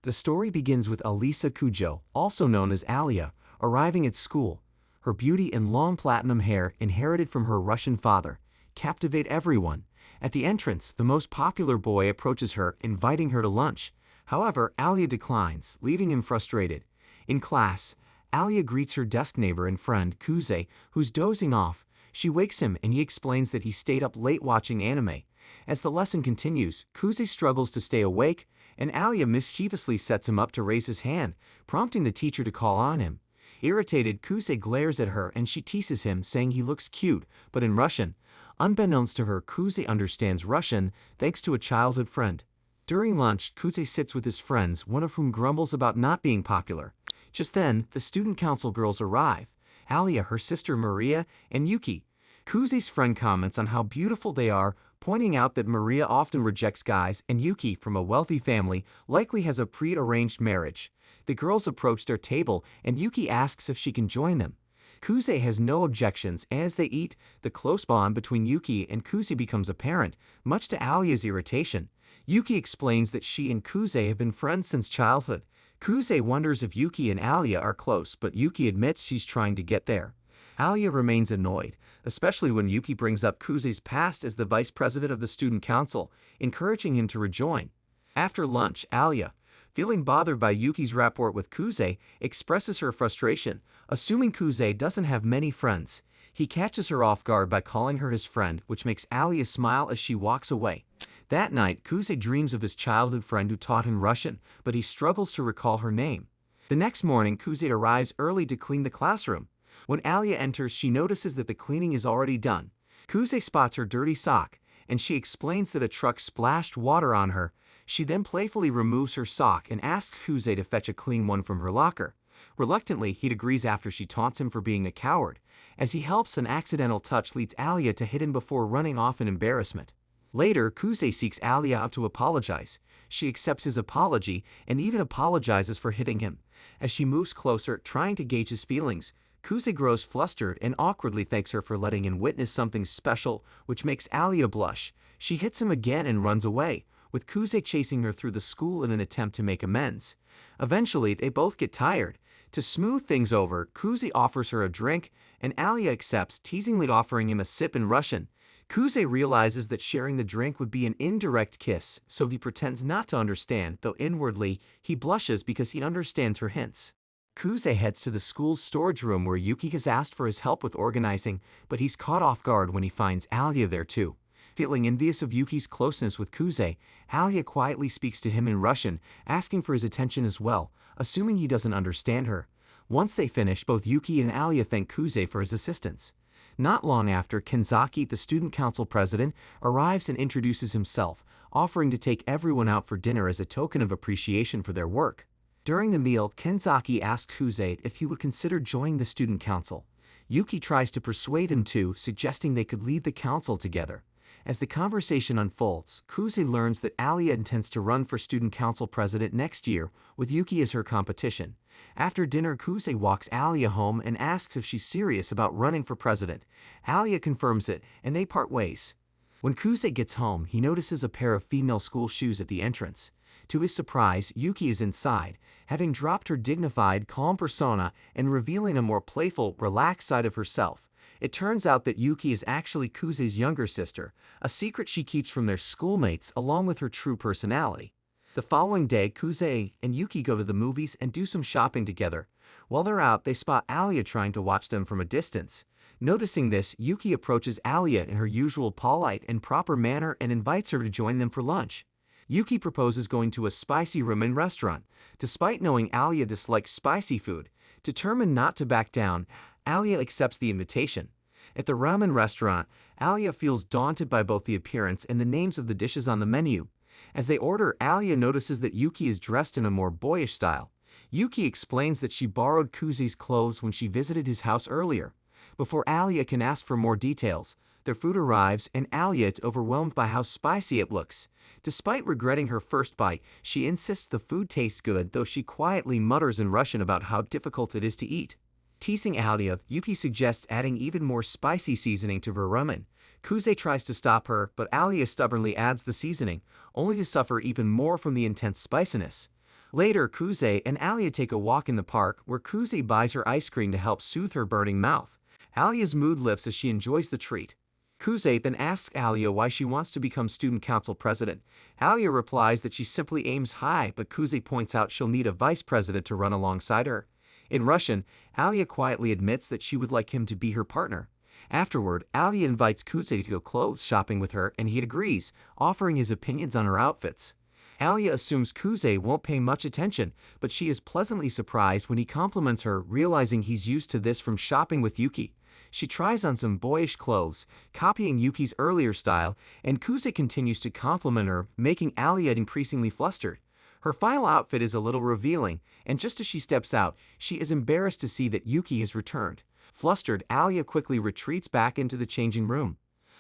The story begins with Alisa Cujo, also known as Alia, arriving at school. Her beauty and long platinum hair, inherited from her Russian father, captivate everyone. At the entrance, the most popular boy approaches her, inviting her to lunch. However, Alia declines, leaving him frustrated. In class, Alia greets her desk neighbor and friend, Kuze, who's dozing off. She wakes him and he explains that he stayed up late watching anime. As the lesson continues, Kuze struggles to stay awake, and Alia mischievously sets him up to raise his hand, prompting the teacher to call on him. Irritated, Kuze glares at her and she teases him, saying he looks cute, but in Russian. Unbeknownst to her, Kuze understands Russian thanks to a childhood friend. During lunch, Kuze sits with his friends, one of whom grumbles about not being popular. Just then, the student council girls arrive: Alia, her sister Maria, and Yuki. Kuze's friend comments on how beautiful they are, pointing out that Maria often rejects guys and Yuki, from a wealthy family, likely has a pre-arranged marriage. The girls approach their table and Yuki asks if she can join them. Kuze has no objections, and as they eat, the close bond between Yuki and Kuze becomes apparent, much to Alia's irritation. Yuki explains that she and Kuze have been friends since childhood. Kuze wonders if Yuki and Alia are close, but Yuki admits she's trying to get there. Alia remains annoyed, especially when Yuki brings up Kuze's past as the vice president of the student council, encouraging him to rejoin. After lunch, Alia, feeling bothered by Yuki's rapport with Kuze, expresses her frustration, assuming Kuze doesn't have many friends. He catches her off guard by calling her his friend, which makes Alia smile as she walks away. That night, Kuze dreams of his childhood friend who taught him Russian, but he struggles to recall her name. The next morning, Kuze arrives early to clean the classroom. When Alia enters, she notices that the cleaning is already done. Kuze spots her dirty sock, and she explains that a truck splashed water on her. She then playfully removes her sock and asks Kuze to fetch a clean one from her locker. Reluctantly, he agrees after she taunts him for being a coward. As he helps, an accidental touch leads Alia to hit him before running off in embarrassment. Later, Kuze seeks Alia out to apologize. She accepts his apology and even apologizes for hitting him. As she moves closer, trying to gauge his feelings, Kuze grows flustered and awkwardly thanks her for letting him witness something special, which makes Alia blush. She hits him again and runs away, with Kuze chasing her through the school in an attempt to make amends. Eventually, they both get tired. To smooth things over, Kuze offers her a drink, and Alia accepts, teasingly offering him a sip in Russian. Kuze realizes that sharing the drink would be an indirect kiss, so he pretends not to understand, though inwardly, he blushes because he understands her hints. Kuze heads to the school's storage room where Yuki has asked for his help with organizing, but he's caught off guard when he finds Alia there too. Feeling envious of Yuki's closeness with Kuze, Alia quietly speaks to him in Russian, asking for his attention as well, assuming he doesn't understand her. Once they finish, both Yuki and Alia thank Kuze for his assistance. Not long after, Kenzaki, the student council president, arrives and introduces himself, offering to take everyone out for dinner as a token of appreciation for their work. During the meal, Kenzaki asks Kuze if he would consider joining the student council. Yuki tries to persuade him to, suggesting they could lead the council together. As the conversation unfolds, Kuze learns that Alia intends to run for student council president next year, with Yuki as her competition. After dinner, Kuze walks Alia home and asks if she's serious about running for president. Alia confirms it, and they part ways. When Kuze gets home, he notices a pair of female school shoes at the entrance. To his surprise, Yuki is inside, having dropped her dignified, calm persona and revealing a more playful, relaxed side of herself. It turns out that Yuki is actually Kuze's younger sister, a secret she keeps from their schoolmates along with her true personality. The following day, Kuze and Yuki go to the movies and do some shopping together. While they're out, they spot Alia trying to watch them from a distance. Noticing this, Yuki approaches Alia in her usual polite and proper manner and invites her to join them for lunch. Yuki proposes going to a spicy ramen restaurant. Despite knowing Alia dislikes spicy food, determined not to back down, Alia accepts the invitation. At the ramen restaurant, Alia feels daunted by both the appearance and the names of the dishes on the menu. As they order, Alia notices that Yuki is dressed in a more boyish style. Yuki explains that she borrowed Kuze's clothes when she visited his house earlier. Before Alia can ask for more details, their food arrives and Alia is overwhelmed by how spicy it looks. Despite regretting her first bite, she insists the food tastes good, though she quietly mutters in Russian about how difficult it is to eat. Teasing Alia, Yuki suggests adding even more spicy seasoning to her ramen. Kuze tries to stop her, but Alia stubbornly adds the seasoning, only to suffer even more from the intense spiciness. Later, Kuze and Alia take a walk in the park where Kuze buys her ice cream to help soothe her burning mouth. Alia's mood lifts as she enjoys the treat. Kuze then asks Alia why she wants to become student council president. Alia replies that she simply aims high, but Kuze points out she'll need a vice president to run alongside her. In Russian, Alia quietly admits that she would like him to be her partner. Afterward, Alia invites Kuze to go clothes shopping with her and he agrees, offering his opinions on her outfits. Alia assumes Kuze won't pay much attention, but she is pleasantly surprised when he compliments her, realizing he's used to this from shopping with Yuki. She tries on some boyish clothes, copying Yuki's earlier style, and Kuze continues to compliment her, making Alia increasingly flustered. Her final outfit is a little revealing, and just as she steps out, she is embarrassed to see that Yuki has returned. Flustered, Alia quickly retreats back into the changing room.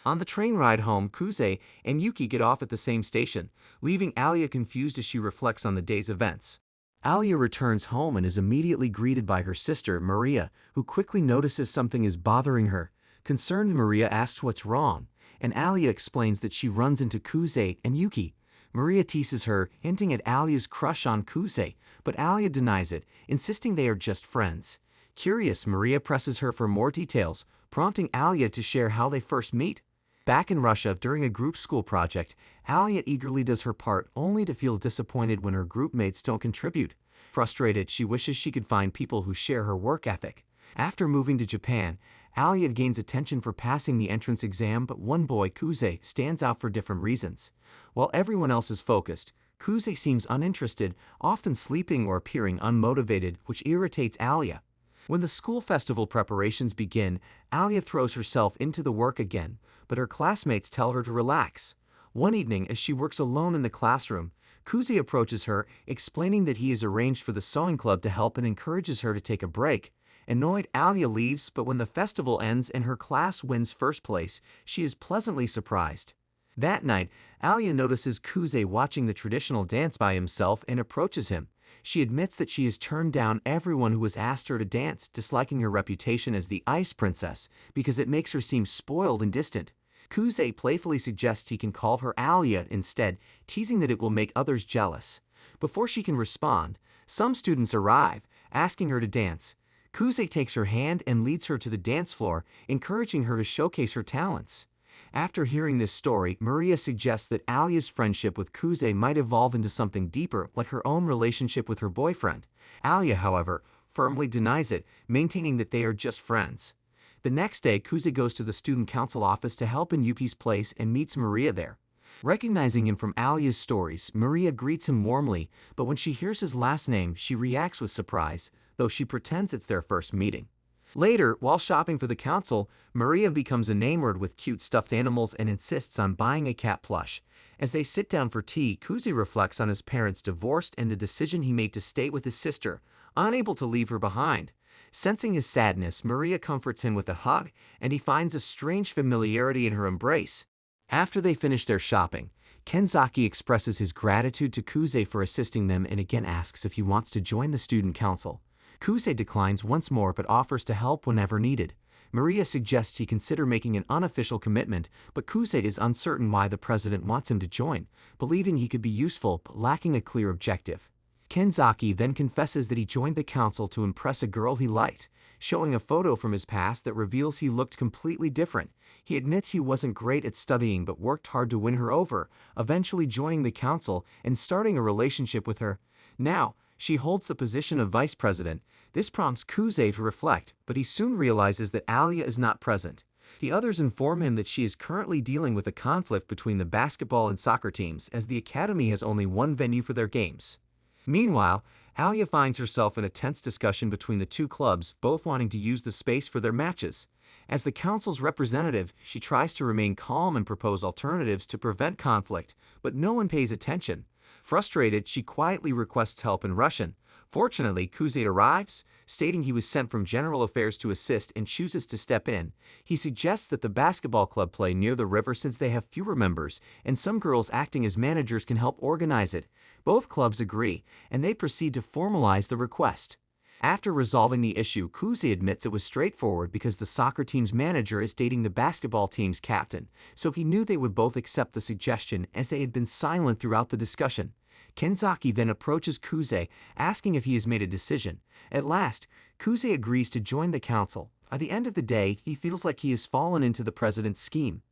On the train ride home, Kuze and Yuki get off at the same station, leaving Alia confused as she reflects on the day's events. Alia returns home and is immediately greeted by her sister, Maria, who quickly notices something is bothering her. Concerned, Maria asks what's wrong, and Alia explains that she runs into Kuze and Yuki. Maria teases her, hinting at Alia's crush on Kuze, but Alia denies it, insisting they are just friends. Curious, Maria presses her for more details, prompting Alia to share how they first meet. Back in Russia, during a group school project, Alia eagerly does her part only to feel disappointed when her group mates don't contribute. Frustrated, she wishes she could find people who share her work ethic. After moving to Japan, Alia gains attention for passing the entrance exam, but one boy, Kuze, stands out for different reasons. While everyone else is focused, Kuze seems uninterested, often sleeping or appearing unmotivated, which irritates Alia. When the school festival preparations begin, Alia throws herself into the work again, but her classmates tell her to relax. One evening, as she works alone in the classroom, Kuze approaches her, explaining that he has arranged for the sewing club to help and encourages her to take a break. Annoyed, Alia leaves, but when the festival ends and her class wins first place, she is pleasantly surprised. That night, Alia notices Kuze watching the traditional dance by himself and approaches him. She admits that she has turned down everyone who has asked her to dance, disliking her reputation as the Ice Princess because it makes her seem spoiled and distant. Kuze playfully suggests he can call her Alia instead, teasing that it will make others jealous. Before she can respond, some students arrive, asking her to dance. Kuze takes her hand and leads her to the dance floor, encouraging her to showcase her talents. After hearing this story, Maria suggests that Alia's friendship with Kuze might evolve into something deeper, like her own relationship with her boyfriend. Alia, however, firmly denies it, maintaining that they are just friends. The next day, Kuze goes to the student council office to help in Yuki's place and meets Maria there. Recognizing him from Alia's stories, Maria greets him warmly, but when she hears his last name, she reacts with surprise, though she pretends it's their first meeting. Later, while shopping for the council, Maria becomes enamored with cute stuffed animals and insists on buying a cat plush. As they sit down for tea, Kuze reflects on his parents' divorce and the decision he made to stay with his sister, unable to leave her behind. Sensing his sadness, Maria comforts him with a hug, and he finds a strange familiarity in her embrace. After they finish their shopping, Kenzaki expresses his gratitude to Kuze for assisting them and again asks if he wants to join the student council. Kuze declines once more but offers to help whenever needed. Maria suggests he consider making an unofficial commitment, but Kuze is uncertain why the president wants him to join, believing he could be useful but lacking a clear objective. Kenzaki then confesses that he joined the council to impress a girl he liked, showing a photo from his past that reveals he looked completely different. He admits he wasn't great at studying but worked hard to win her over, eventually joining the council and starting a relationship with her. Now, she holds the position of vice president. This prompts Kuze to reflect, but he soon realizes that Alia is not present. The others inform him that she is currently dealing with a conflict between the basketball and soccer teams as the academy has only one venue for their games. Meanwhile, Alia finds herself in a tense discussion between the two clubs, both wanting to use the space for their matches. As the council's representative, she tries to remain calm and propose alternatives to prevent conflict, but no one pays attention. Frustrated, she quietly requests help in Russian. Fortunately, Kuze arrives, stating he was sent from General Affairs to assist and chooses to step in. He suggests that the basketball club play near the river since they have fewer members, and some girls acting as managers can help organize it. Both clubs agree, and they proceed to formalize the request. After resolving the issue, Kuze admits it was straightforward because the soccer team's manager is dating the basketball team's captain, so he knew they would both accept the suggestion as they had been silent throughout the discussion. Kenzaki then approaches Kuze, asking if he has made a decision. At last, Kuze agrees to join the council. At the end of the day, he feels like he has fallen into the president's scheme.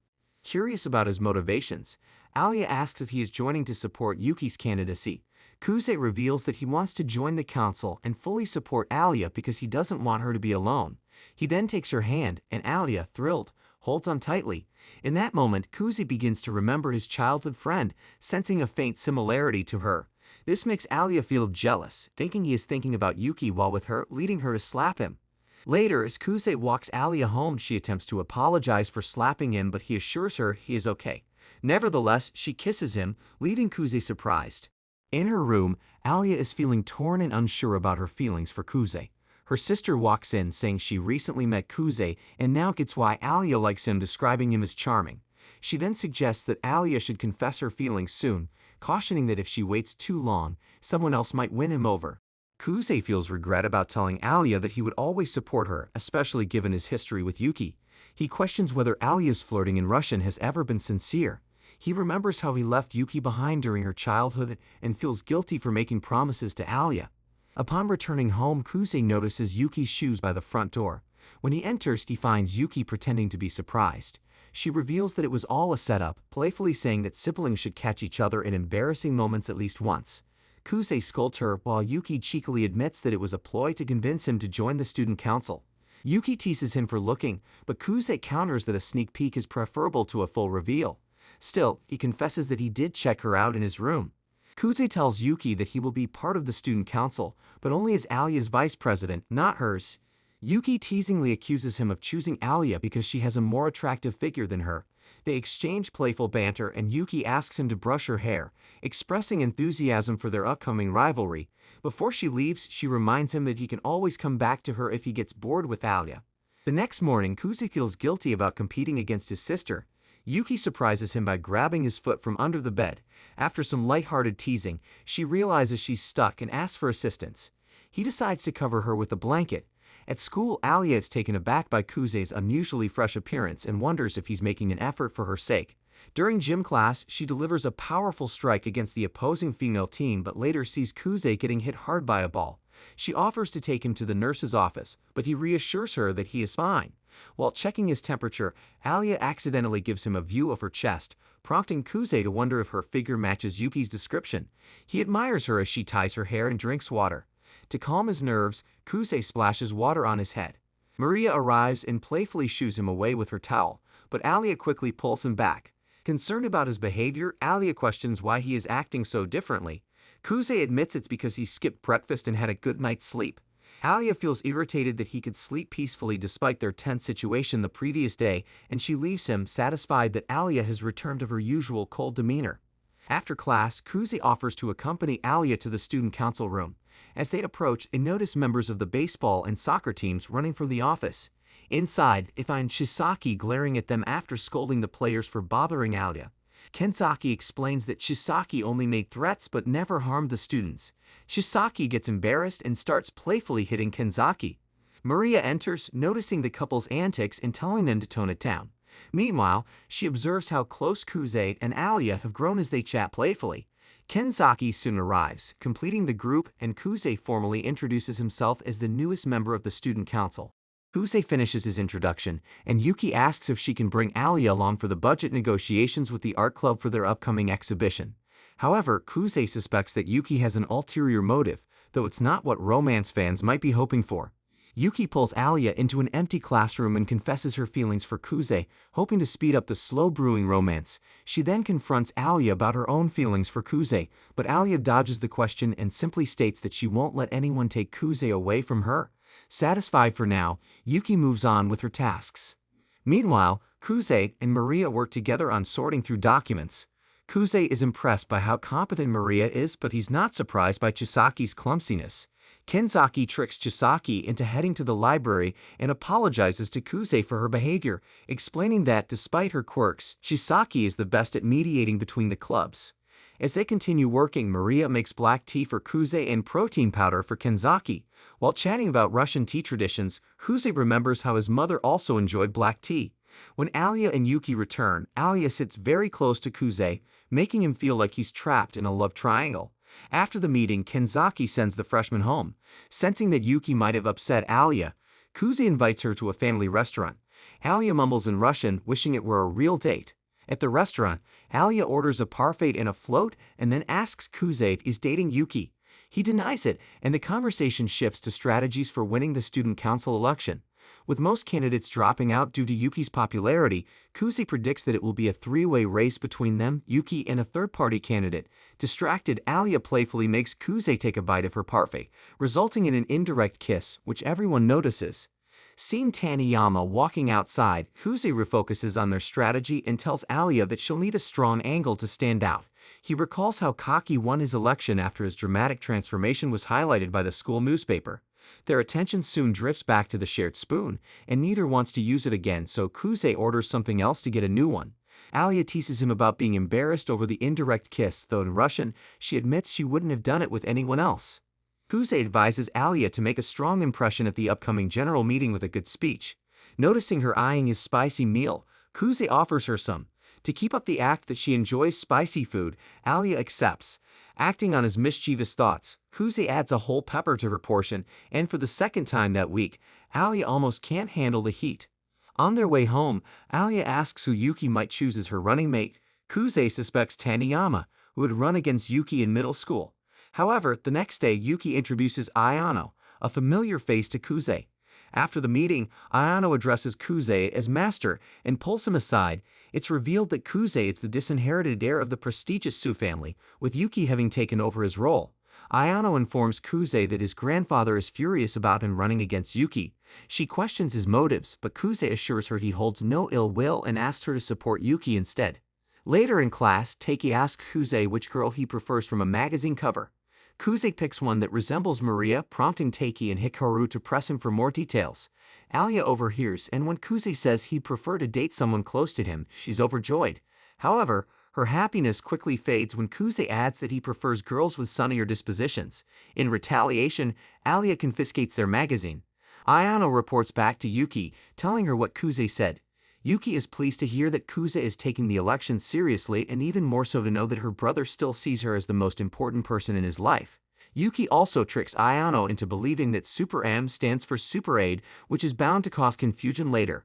Curious about his motivations, Alia asks if he is joining to support Yuki's candidacy. Kuze reveals that he wants to join the council and fully support Alia because he doesn't want her to be alone. He then takes her hand, and Alia, thrilled, holds on tightly. In that moment, Kuze begins to remember his childhood friend, sensing a faint similarity to her. This makes Alia feel jealous, thinking he is thinking about Yuki while with her, leading her to slap him. Later, as Kuze walks Alia home, she attempts to apologize for slapping him, but he assures her he is okay. Nevertheless, she kisses him, leaving Kuze surprised. In her room, Alia is feeling torn and unsure about her feelings for Kuze. Her sister walks in saying she recently met Kuze and now gets why Alia likes him, describing him as charming. She then suggests that Alia should confess her feelings soon, cautioning that if she waits too long, someone else might win him over. Kuze feels regret about telling Alia that he would always support her, especially given his history with Yuki. He questions whether Alia's flirting in Russian has ever been sincere. He remembers how he left Yuki behind during her childhood and feels guilty for making promises to Alia. Upon returning home, Kuze notices Yuki's shoes by the front door. When he enters, he finds Yuki pretending to be surprised. She reveals that it was all a setup, playfully saying that siblings should catch each other in embarrassing moments at least once. Kuze scolds her, while Yuki cheekily admits that it was a ploy to convince him to join the student council. Yuki teases him for looking, but Kuze counters that a sneak peek is preferable to a full reveal. Still, he confesses that he did check her out in his room. Kuze tells Yuki that he will be part of the student council, but only as Alia's vice president, not hers. Yuki teasingly accuses him of choosing Alia because she has a more attractive figure than her. They exchange playful banter, and Yuki asks him to brush her hair, expressing enthusiasm for their upcoming rivalry. Before she leaves, she reminds him that he can always come back to her if he gets bored with Alia. The next morning, Kuze feels guilty about competing against his sister. Yuki surprises him by grabbing his foot from under the bed. After some lighthearted teasing, she realizes she's stuck and asks for assistance. He decides to cover her with a blanket. At school, Alia is taken aback by Kuze's unusually fresh appearance and wonders if he's making an effort for her sake. During gym class, she delivers a powerful strike against the opposing female team, but later sees Kuze getting hit hard by a ball. She offers to take him to the nurse's office, but he reassures her that he is fine. While checking his temperature, Alia accidentally gives him a view of her chest, prompting Kuze to wonder if her figure matches Yuki's description. He admires her as she ties her hair and drinks water. To calm his nerves, Kuze splashes water on his head. Maria arrives and playfully shoos him away with her towel, but Alia quickly pulls him back. Concerned about his behavior, Alia questions why he is acting so differently. Kuze admits it's because he skipped breakfast and had a good night's sleep. Alia feels irritated that he could sleep peacefully despite their tense situation the previous day, and she leaves him, satisfied that Alia has returned to her usual cold demeanor. After class, Kuze offers to accompany Alia to the student council room. As they approach, they notice members of the baseball and soccer teams running from the office. Inside, they find Chisaki glaring at them after scolding the players for bothering Alia. Kenzaki explains that Chisaki only made threats but never harmed the students. Chisaki gets embarrassed and starts playfully hitting Kenzaki. Maria enters, noticing the couple's antics and telling them to tone it down. Meanwhile, she observes how close Kuze and Alia have grown as they chat playfully. Kenzaki soon arrives, completing the group, and Kuze formally introduces himself as the newest member of the student council. Kuze finishes his introduction, and Yuki asks if she can bring Alia along for the budget negotiations with the art club for their upcoming exhibition. However, Kuze suspects that Yuki has an ulterior motive, though it's not what romance fans might be hoping for. Yuki pulls Alia into an empty classroom and confesses her feelings for Kuze, hoping to speed up the slow-brewing romance. She then confronts Alia about her own feelings for Kuze, but Alia dodges the question and simply states that she won't let anyone take Kuze away from her. Satisfied for now, Yuki moves on with her tasks. Meanwhile, Kuze and Maria work together on sorting through documents. Kuze is impressed by how competent Maria is, but he's not surprised by Chisaki's clumsiness. Kenzaki tricks Chisaki into heading to the library and apologizes to Kuze for her behavior, explaining that, despite her quirks, Chisaki is the best at mediating between the clubs. As they continue working, Maria makes black tea for Kuze and protein powder for Kenzaki. While chatting about Russian tea traditions, Kuze remembers how his mother also enjoyed black tea. When Alia and Yuki return, Alia sits very close to Kuze, making him feel like he's trapped in a love triangle. After the meeting, Kenzaki sends the freshman home. Sensing that Yuki might have upset Alia, Kuze invites her to a family restaurant. Alia mumbles in Russian, wishing it were a real date. At the restaurant, Alia orders a parfait and a float and then asks Kuze if he's dating Yuki. He denies it, and the conversation shifts to strategies for winning the student council election. With most candidates dropping out due to Yuki's popularity, Kuze predicts that it will be a three-way race between them, Yuki, and a third-party candidate. Distracted, Alia playfully makes Kuze take a bite of her parfait, resulting in an indirect kiss, which everyone notices. Seeing Taniyama walking outside, Kuze refocuses on their strategy and tells Alia that she'll need a strong angle to stand out. He recalls how Kaki won his election after his dramatic transformation was highlighted by the school newspaper. Their attention soon drifts back to the shared spoon, and neither wants to use it again, so Kuze orders something else to get a new one. Alia teases him about being embarrassed over the indirect kiss, though in Russian, she admits she wouldn't have done it with anyone else. Kuze advises Alia to make a strong impression at the upcoming general meeting with a good speech. Noticing her eyeing his spicy meal, Kuze offers her some. To keep up the act that she enjoys spicy food, Alia accepts. Acting on his mischievous thoughts, Kuze adds a whole pepper to her portion, and for the second time that week, Alia almost can't handle the heat. On their way home, Alia asks who Yuki might choose as her running mate. Kuze suspects Taniyama, who had run against Yuki in middle school. However, the next day Yuki introduces Ayano, a familiar face to Kuze. After the meeting, Ayano addresses Kuze as master and pulls him aside. It's revealed that Kuze is the disinherited heir of the prestigious Su family, with Yuki having taken over his role. Ayano informs Kuze that his grandfather is furious about him running against Yuki. She questions his motives, but Kuze assures her he holds no ill will and asks her to support Yuki instead. Later in class, Teiki asks Kuze which girl he prefers from a magazine cover. Kuze picks one that resembles Maria, prompting Teiki and Hikaru to press him for more details. Alia overhears, and when Kuze says he'd prefer to date someone close to him, she's overjoyed. However, her happiness quickly fades when Kuze adds that he prefers girls with sunnier dispositions. In retaliation, Alia confiscates their magazine. Ayano reports back to Yuki, telling her what Kuze said. Yuki is pleased to hear that Kuze is taking the election seriously, and even more so to know that her brother still sees her as the most important person in his life. Yuki also tricks Ayano into believing that Super M stands for Super Aid, which is bound to cause confusion later.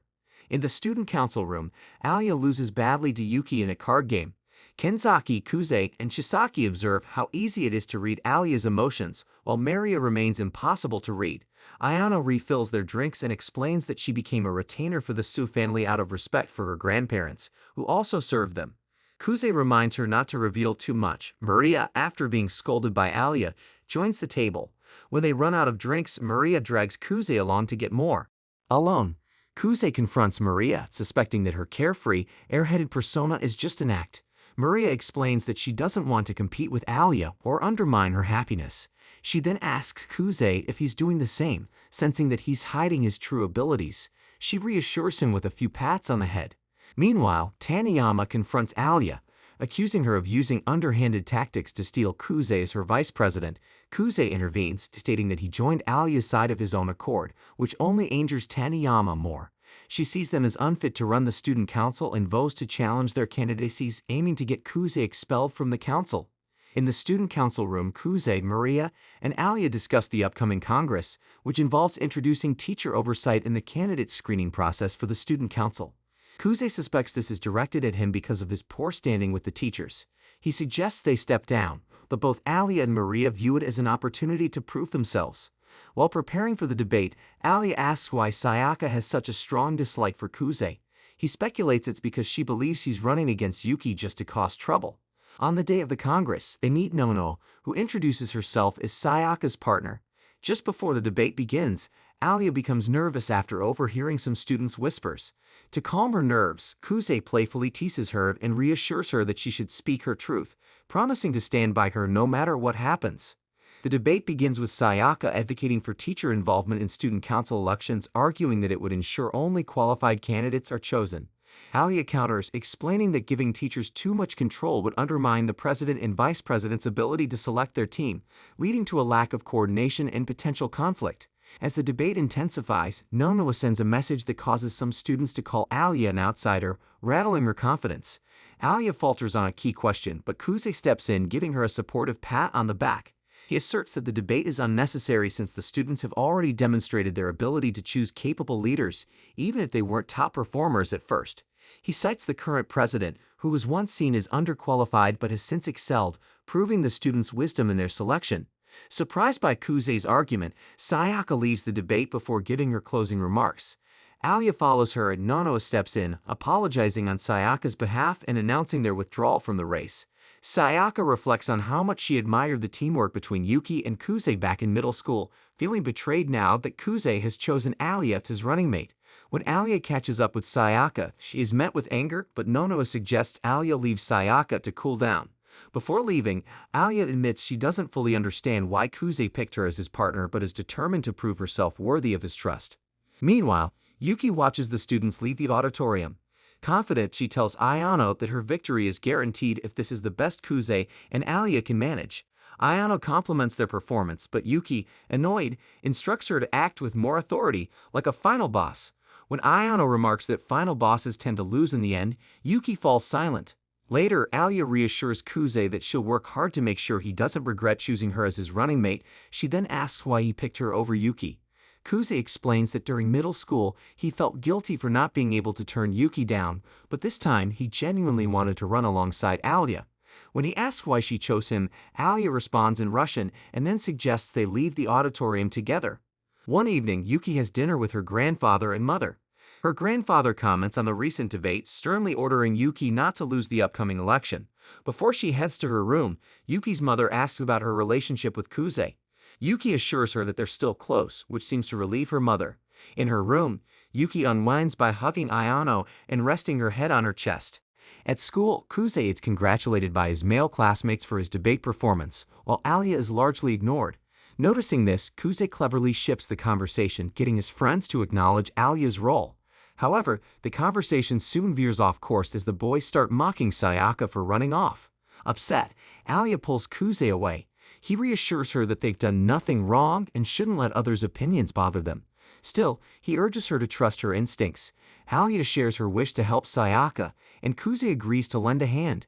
In the student council room, Alia loses badly to Yuki in a card game. Kenzaki, Kuze, and Chisaki observe how easy it is to read Alia's emotions, while Maria remains impossible to read. Ayano refills their drinks and explains that she became a retainer for the Su family out of respect for her grandparents, who also served them. Kuze reminds her not to reveal too much. Maria, after being scolded by Alia, joins the table. When they run out of drinks, Maria drags Kuze along to get more. Alone, Kuze confronts Maria, suspecting that her carefree, airheaded persona is just an act. Maria explains that she doesn't want to compete with Alia or undermine her happiness. She then asks Kuze if he's doing the same, sensing that he's hiding his true abilities. She reassures him with a few pats on the head. Meanwhile, Taniyama confronts Alia, accusing her of using underhanded tactics to steal Kuze as her vice president. Kuze intervenes, stating that he joined Alia's side of his own accord, which only injures Taniyama more. She sees them as unfit to run the student council and vows to challenge their candidacies, aiming to get Kuze expelled from the council. In the student council room, Kuze, Maria, and Alia discuss the upcoming Congress, which involves introducing teacher oversight in the candidate screening process for the student council. Kuze suspects this is directed at him because of his poor standing with the teachers. He suggests they step down, but both Alia and Maria view it as an opportunity to prove themselves. While preparing for the debate, Alia asks why Sayaka has such a strong dislike for Kuze. He speculates it's because she believes he's running against Yuki just to cause trouble. On the day of the Congress, they meet Nono, who introduces herself as Sayaka's partner. Just before the debate begins, Alia becomes nervous after overhearing some students' whispers. To calm her nerves, Kuze playfully teases her and reassures her that she should speak her truth, promising to stand by her no matter what happens. The debate begins with Sayaka advocating for teacher involvement in student council elections, arguing that it would ensure only qualified candidates are chosen. Alia counters, explaining that giving teachers too much control would undermine the president and vice president's ability to select their team, leading to a lack of coordination and potential conflict. As the debate intensifies, Nono sends a message that causes some students to call Alia an outsider, rattling her confidence. Alia falters on a key question, but Kuze steps in, giving her a supportive pat on the back. He asserts that the debate is unnecessary since the students have already demonstrated their ability to choose capable leaders, even if they weren't top performers at first. He cites the current president, who was once seen as underqualified but has since excelled, proving the students' wisdom in their selection. Surprised by Kuze's argument, Sayaka leaves the debate before giving her closing remarks. Alia follows her and Nonoa steps in, apologizing on Sayaka's behalf and announcing their withdrawal from the race. Sayaka reflects on how much she admired the teamwork between Yuki and Kuze back in middle school, feeling betrayed now that Kuze has chosen Alia as his running mate. When Alia catches up with Sayaka, she is met with anger, but Nonoa suggests Alia leave Sayaka to cool down. Before leaving, Alia admits she doesn't fully understand why Kuze picked her as his partner but is determined to prove herself worthy of his trust. Meanwhile, Yuki watches the students leave the auditorium. Confident, she tells Ayano that her victory is guaranteed if this is the best Kuze and Alia can manage. Ayano compliments their performance, but Yuki, annoyed, instructs her to act with more authority, like a final boss. When Ayano remarks that final bosses tend to lose in the end, Yuki falls silent. Later, Alia reassures Kuze that she'll work hard to make sure he doesn't regret choosing her as his running mate. She then asks why he picked her over Yuki. Kuze explains that during middle school, he felt guilty for not being able to turn Yuki down, but this time he genuinely wanted to run alongside Alia. When he asks why she chose him, Alia responds in Russian and then suggests they leave the auditorium together. One evening, Yuki has dinner with her grandfather and mother. Her grandfather comments on the recent debate, sternly ordering Yuki not to lose the upcoming election. Before she heads to her room, Yuki's mother asks about her relationship with Kuze. Yuki assures her that they're still close, which seems to relieve her mother. In her room, Yuki unwinds by hugging Ayano and resting her head on her chest. At school, Kuze is congratulated by his male classmates for his debate performance, while Alia is largely ignored. Noticing this, Kuze cleverly shifts the conversation, getting his friends to acknowledge Alia's role. However, the conversation soon veers off course as the boys start mocking Sayaka for running off. Upset, Alia pulls Kuze away. He reassures her that they've done nothing wrong and shouldn't let others' opinions bother them. Still, he urges her to trust her instincts. Alia shares her wish to help Sayaka, and Kuze agrees to lend a hand.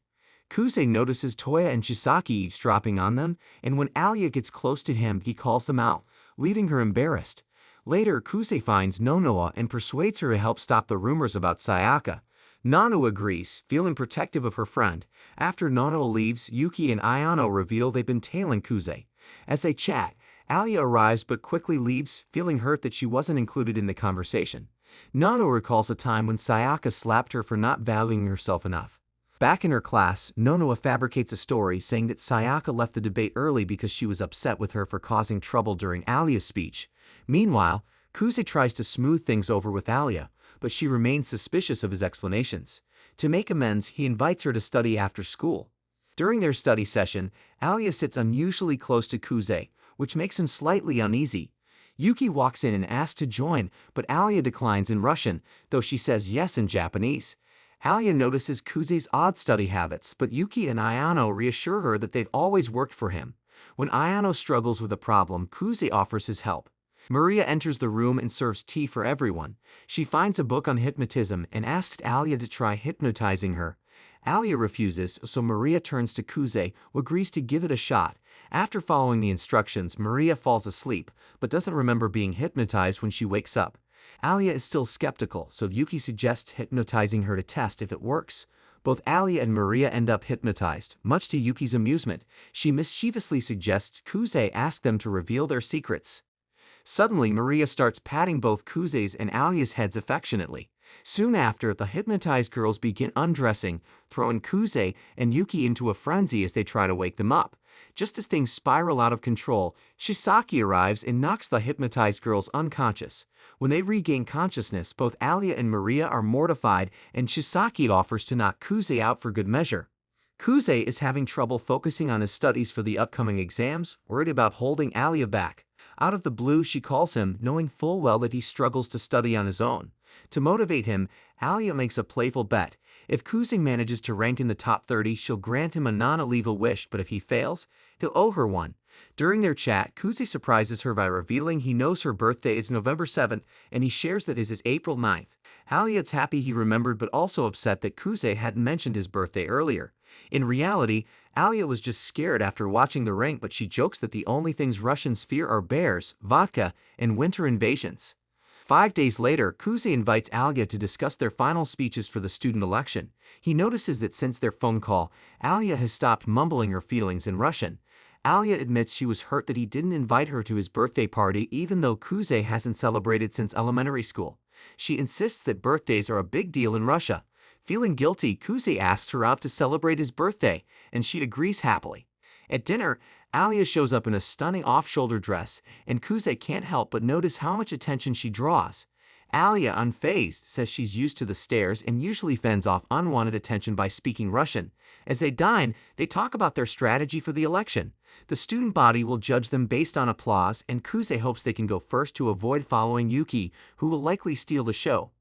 Kuze notices Toya and Chisaki eavesdropping on them, and when Alia gets close to him, he calls them out, leaving her embarrassed. Later, Kuze finds Nonoa and persuades her to help stop the rumors about Sayaka. Nanu agrees, feeling protective of her friend. After Nonoa leaves, Yuki and Ayano reveal they've been tailing Kuze. As they chat, Alia arrives but quickly leaves, feeling hurt that she wasn't included in the conversation. Nanu recalls a time when Sayaka slapped her for not valuing herself enough. Back in her class, Nonoa fabricates a story saying that Sayaka left the debate early because she was upset with her for causing trouble during Alia's speech. Meanwhile, Kuze tries to smooth things over with Alia, but she remains suspicious of his explanations. To make amends, he invites her to study after school. During their study session, Alia sits unusually close to Kuze, which makes him slightly uneasy. Yuki walks in and asks to join, but Alia declines in Russian, though she says yes in Japanese. Alia notices Kuze's odd study habits, but Yuki and Ayano reassure her that they've always worked for him. When Ayano struggles with a problem, Kuze offers his help. Maria enters the room and serves tea for everyone. She finds a book on hypnotism and asks Alia to try hypnotizing her. Alia refuses, so Maria turns to Kuze, who agrees to give it a shot. After following the instructions, Maria falls asleep, but doesn't remember being hypnotized when she wakes up. Alia is still skeptical, so Yuki suggests hypnotizing her to test if it works. Both Alia and Maria end up hypnotized, much to Yuki's amusement. She mischievously suggests Kuze ask them to reveal their secrets. Suddenly, Maria starts patting both Kuze's and Alia's heads affectionately. Soon after, the hypnotized girls begin undressing, throwing Kuze and Yuki into a frenzy as they try to wake them up. Just as things spiral out of control, Chisaki arrives and knocks the hypnotized girls unconscious. When they regain consciousness, both Alia and Maria are mortified, and Chisaki offers to knock Kuze out for good measure. Kuze is having trouble focusing on his studies for the upcoming exams, worried about holding Alia back. Out of the blue, she calls him, knowing full well that he struggles to study on his own. To motivate him, Alia makes a playful bet. If Kuze manages to rank in the top 30, she'll grant him a non-illegal wish, but if he fails, he'll owe her one. During their chat, Kuze surprises her by revealing he knows her birthday is November 7th, and he shares that it is April 9th. Alia is happy he remembered but also upset that Kuze hadn't mentioned his birthday earlier. In reality, Alia was just scared after watching The Ring, but she jokes that the only things Russians fear are bears, vodka, and winter invasions. 5 days later, Kuze invites Alia to discuss their final speeches for the student election. He notices that since their phone call, Alia has stopped mumbling her feelings in Russian. Alia admits she was hurt that he didn't invite her to his birthday party even though Kuze hasn't celebrated since elementary school. She insists that birthdays are a big deal in Russia. Feeling guilty, Kuze asks her out to celebrate his birthday, and she agrees happily. At dinner, Alia shows up in a stunning off-shoulder dress, and Kuze can't help but notice how much attention she draws. Alia, unfazed, says she's used to the stares and usually fends off unwanted attention by speaking Russian. As they dine, they talk about their strategy for the election. The student body will judge them based on applause, and Kuze hopes they can go first to avoid following Yuki, who will likely steal the show.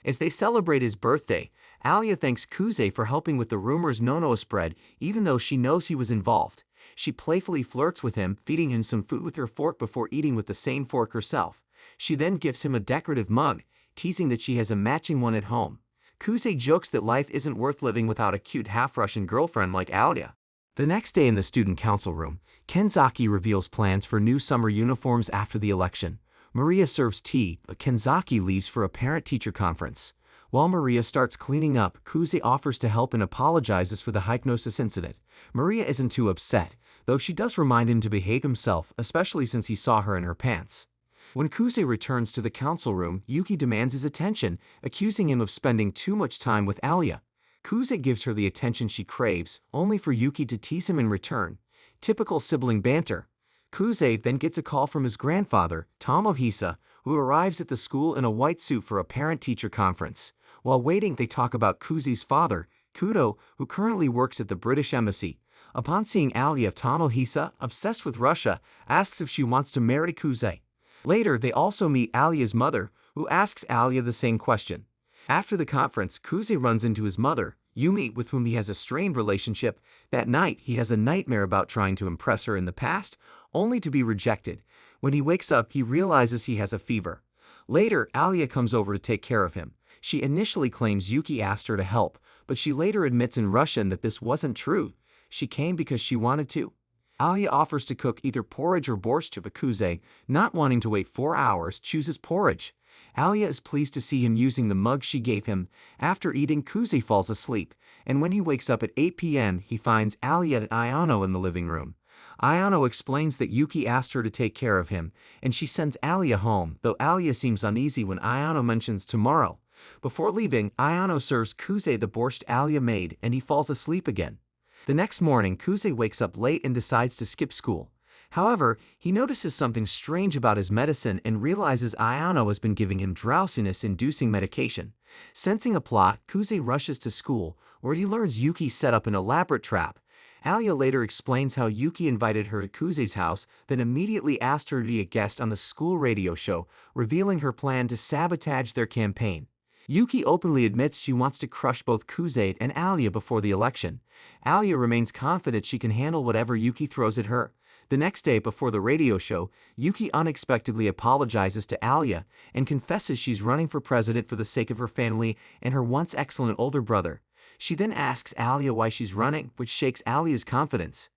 As they celebrate his birthday, Alia thanks Kuze for helping with the rumors Nono spread, even though she knows he was involved. She playfully flirts with him, feeding him some food with her fork before eating with the same fork herself. She then gives him a decorative mug, teasing that she has a matching one at home. Kuze jokes that life isn't worth living without a cute half-Russian girlfriend like Alia. The next day in the student council room, Kenzaki reveals plans for new summer uniforms after the election. Maria serves tea, but Kenzaki leaves for a parent-teacher conference. While Maria starts cleaning up, Kuze offers to help and apologizes for the hypnosis incident. Maria isn't too upset, though she does remind him to behave himself, especially since he saw her in her pants. When Kuze returns to the council room, Yuki demands his attention, accusing him of spending too much time with Alia. Kuze gives her the attention she craves, only for Yuki to tease him in return. Typical sibling banter. Kuze then gets a call from his grandfather, Tomohisa, who arrives at the school in a white suit for a parent-teacher conference. While waiting, they talk about Kuze's father, Kudo, who currently works at the British Embassy. Upon seeing Alia, Tomohisa, obsessed with Russia, asks if she wants to marry Kuze. Later, they also meet Alia's mother, who asks Alia the same question. After the conference, Kuze runs into his mother, Yumi, with whom he has a strained relationship. That night, he has a nightmare about trying to impress her in the past, only to be rejected. When he wakes up, he realizes he has a fever. Later, Alia comes over to take care of him. She initially claims Yuki asked her to help, but she later admits in Russian that this wasn't true. She came because she wanted to. Alia offers to cook either porridge or borscht, but Kuze, not wanting to wait 4 hours, chooses porridge. Alia is pleased to see him using the mug she gave him. After eating, Kuze falls asleep, and when he wakes up at 8 p.m., he finds Alia and Ayano in the living room. Ayano explains that Yuki asked her to take care of him, and she sends Alia home, though Alia seems uneasy when Ayano mentions tomorrow. Before leaving, Ayano serves Kuze the borscht Alia made, and he falls asleep again. The next morning, Kuze wakes up late and decides to skip school. However, he notices something strange about his medicine and realizes Ayano has been giving him drowsiness-inducing medication. Sensing a plot, Kuze rushes to school, where he learns Yuki set up an elaborate trap. Alia later explains how Yuki invited her to Kuze's house, then immediately asked her to be a guest on the school radio show, revealing her plan to sabotage their campaign. Yuki openly admits she wants to crush both Kuze and Alia before the election. Alia remains confident she can handle whatever Yuki throws at her. The next day before the radio show, Yuki unexpectedly apologizes to Alia and confesses she's running for president for the sake of her family and her once excellent older brother. She then asks Alia why she's running, which shakes Alia's confidence.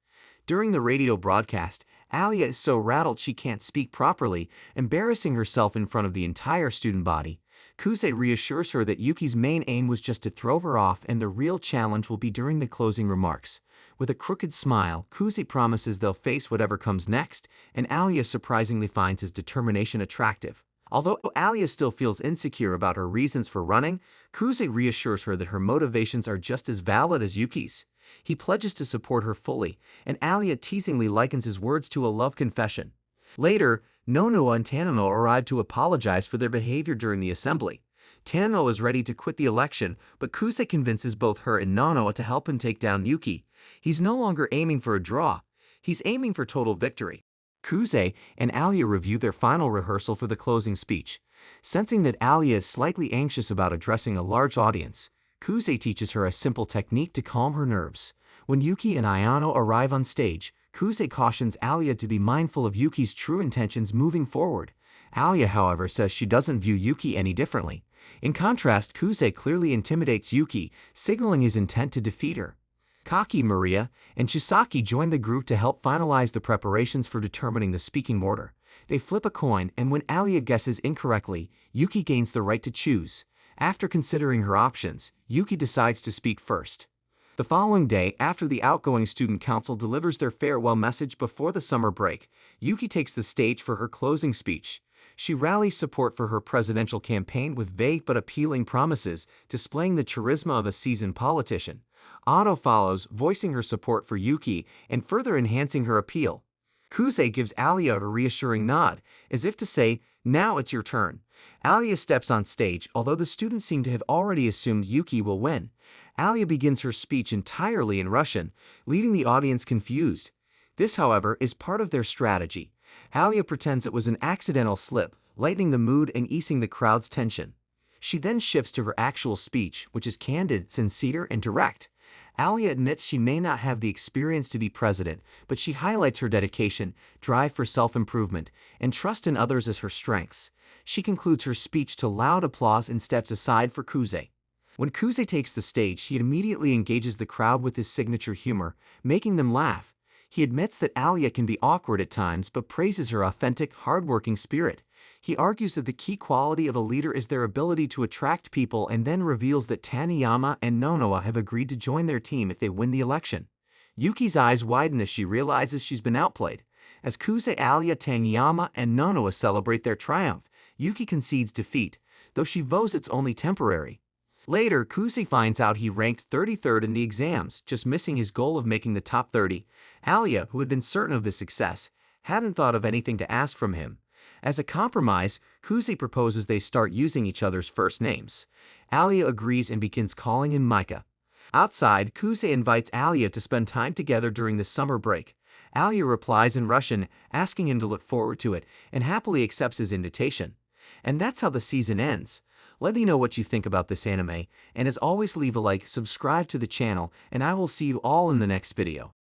During the radio broadcast, Alia is so rattled she can't speak properly, embarrassing herself in front of the entire student body. Kuze reassures her that Yuki's main aim was just to throw her off and the real challenge will be during the closing remarks. With a crooked smile, Kuze promises they'll face whatever comes next, and Alia surprisingly finds his determination attractive. Although Alia still feels insecure about her reasons for running, Kuze reassures her that her motivations are just as valid as Yuki's. He pledges to support her fully, and Alia teasingly likens his words to a love confession. Later, Nono and Tanano arrive to apologize for their behavior during the assembly. Tanano is ready to quit the election, but Kuze convinces both her and Nono to help him take down Yuki. He's no longer aiming for a draw. He's aiming for total victory. Kuze and Alia review their final rehearsal for the closing speech. Sensing that Alia is slightly anxious about addressing a large audience, Kuze teaches her a simple technique to calm her nerves. When Yuki and Ayano arrive on stage, Kuze cautions Alia to be mindful of Yuki's true intentions moving forward. Alia, however, says she doesn't view Yuki any differently. In contrast, Kuze clearly intimidates Yuki, signaling his intent to defeat her. Kaki, Maria, and Chisaki join the group to help finalize the preparations for determining the speaking order. They flip a coin, and when Alia guesses incorrectly, Yuki gains the right to choose. After considering her options, Yuki decides to speak first. The following day, after the outgoing student council delivers their farewell message before the summer break, Yuki takes the stage for her closing speech. She rallies support for her presidential campaign with vague but appealing promises, displaying the charisma of a seasoned politician. Ano follows, voicing her support for Yuki and further enhancing her appeal. Kuze gives Alia a reassuring nod, as if to say, "Now it's your turn." Alia steps on stage, although the students seem to have already assumed Yuki will win. Alia begins her speech entirely in Russian, leaving the audience confused. This, however, is part of their strategy. Alia pretends it was an accidental slip, lightening the mood and easing the crowd's tension. She then shifts to her actual speech, which is candid, sincere, and direct. Alia admits she may not have the experience to be president, but she highlights her dedication, drive for self-improvement, and trust in others as her strengths. She concludes her speech to loud applause and steps aside for Kuze. When Kuze takes the stage, he immediately engages the crowd with his signature humor, making them laugh. He admits that Alia can be awkward at times but praises her authentic, hardworking spirit. He argues that the key quality of a leader is their ability to attract people and then reveals that Taniyama and Nonoa have agreed to join their team if they win the election. Yuki's eyes widen as she realizes she's been outplayed. As Kuze, Alia, Taniyama, and Nonoa celebrate their triumph, Yuki concedes defeat, though she vows it's only temporary. Later, Kuze finds out he ranked 33rd in the exams, just missing his goal of making the top 30. Alia, who had been certain of his success, hadn't thought of anything to ask from him. As a compromise, Kuze proposes they start using each other's first names. Alia agrees and begins calling him Micah. Outside, Kuze invites Alia to spend time together during the summer break. Alia replies in Russian, asking him to look forward to it, and happily accepts his invitation. And that's how the season ends. Let me know what you think about this anime, and as always, leave a like, subscribe to the channel, and I will see you all in the next video.